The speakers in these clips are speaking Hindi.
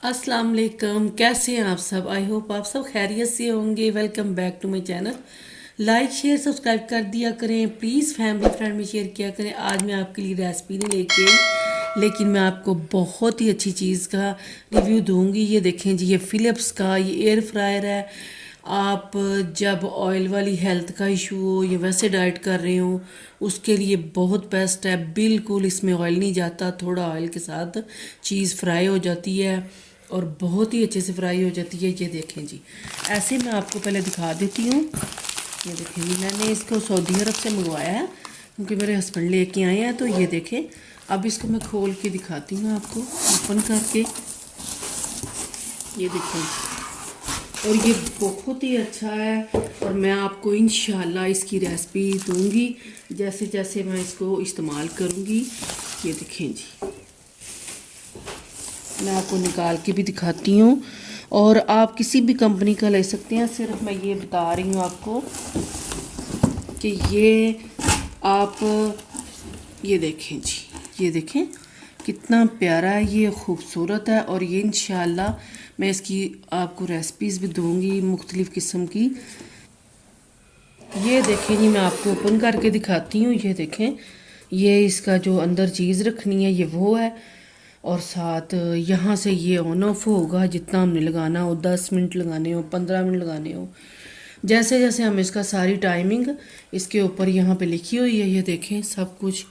अस्सलाम वालेकुम। कैसे हैं आप सब? आई होप आप सब खैरियत से होंगे। Welcome back to my channel. Like share subscribe कर दिया करें प्लीज़, फैमिली फ्रेंड में शेयर किया करें। आज मैं आपके लिए रेसिपी नहीं लेके आई, लेकिन मैं आपको बहुत ही अच्छी चीज़ का रिव्यू दूंगी। ये देखें जी, ये फ़िलिप्स का ये एयर फ्रायर है। आप जब ऑयल वाली हेल्थ का इशू हो या वैसे डाइट कर रहे हो, उसके लिए बहुत बेस्ट है। बिल्कुल इसमें ऑयल नहीं जाता, थोड़ा ऑयल के साथ चीज़ फ्राई हो जाती है और बहुत ही अच्छे से फ्राई हो जाती है। ये देखें जी, ऐसे मैं आपको पहले दिखा देती हूँ। ये देखें जी, मैंने इसको सऊदी अरब से मंगवाया है क्योंकि मेरे हस्बैंड लेके आए हैं। तो ये देखें, अब इसको मैं खोल के दिखाती हूँ आपको, ओपन करके। ये देखें जी, और ये बहुत ही अच्छा है और मैं आपको इंशाल्लाह इसकी रेसिपी दूंगी जैसे जैसे मैं इसको इस्तेमाल करूँगी। ये देखें जी, मैं आपको निकाल के भी दिखाती हूँ और आप किसी भी कंपनी का ले सकते हैं। सिर्फ मैं ये बता रही हूँ आपको कि ये आप ये देखें जी, ये देखें कितना प्यारा है, ये खूबसूरत है। और ये इंशाल्लाह मैं इसकी आपको रेसिपीज़ भी दूँगी मुख्तलिफ़ किस्म की। ये देखें जी, मैं आपको ओपन करके दिखाती हूँ। ये देखें, ये इसका जो अंदर चीज़ रखनी है ये वो है, और साथ यहाँ से ये ऑन ऑफ होगा। जितना हमने लगाना हो, 10 मिनट लगाने हो, 15 मिनट लगाने हो, जैसे जैसे हम इसका सारी टाइमिंग इसके ऊपर यहाँ पे लिखी हुई है। ये देखें सब कुछ।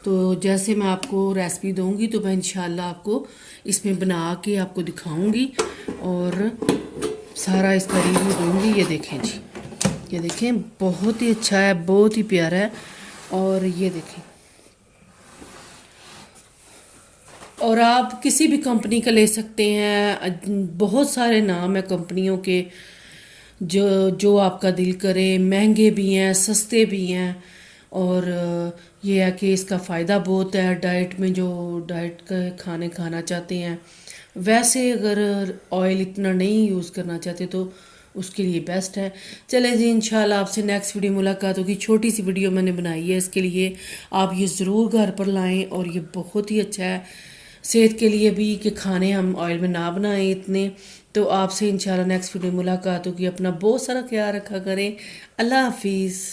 तो जैसे मैं आपको रेसिपी दूंगी तो मैं इंशाल्लाह आपको इसमें बना के आपको दिखाऊंगी और सारा इसका रिव्यू दूंगी। ये देखें जी, ये देखें बहुत ही अच्छा है, बहुत ही प्यारा है। और ये देखें, और आप किसी भी कंपनी का ले सकते हैं। बहुत सारे नाम है कंपनियों के, जो जो आपका दिल करे। महंगे भी हैं, सस्ते भी हैं। और ये है कि इसका फ़ायदा बहुत है डाइट में, जो डाइट का खाने खाना चाहते हैं। वैसे अगर ऑयल इतना नहीं यूज़ करना चाहते तो उसके लिए बेस्ट है। चले जी, इंशाल्लाह आपसे नेक्स्ट वीडियो मुलाकात होगी। छोटी सी वीडियो मैंने बनाई है इसके लिए, आप ये ज़रूर घर पर लाएं। और ये बहुत ही अच्छा है सेहत के लिए भी कि खाने हम ऑयल में ना बनाएं इतने। तो आपसे इंशाल्लाह नेक्स्ट वीडियो मुलाकात होगी। अपना बहुत सारा ख्याल रखा करें। अल्लाह हाफिज़।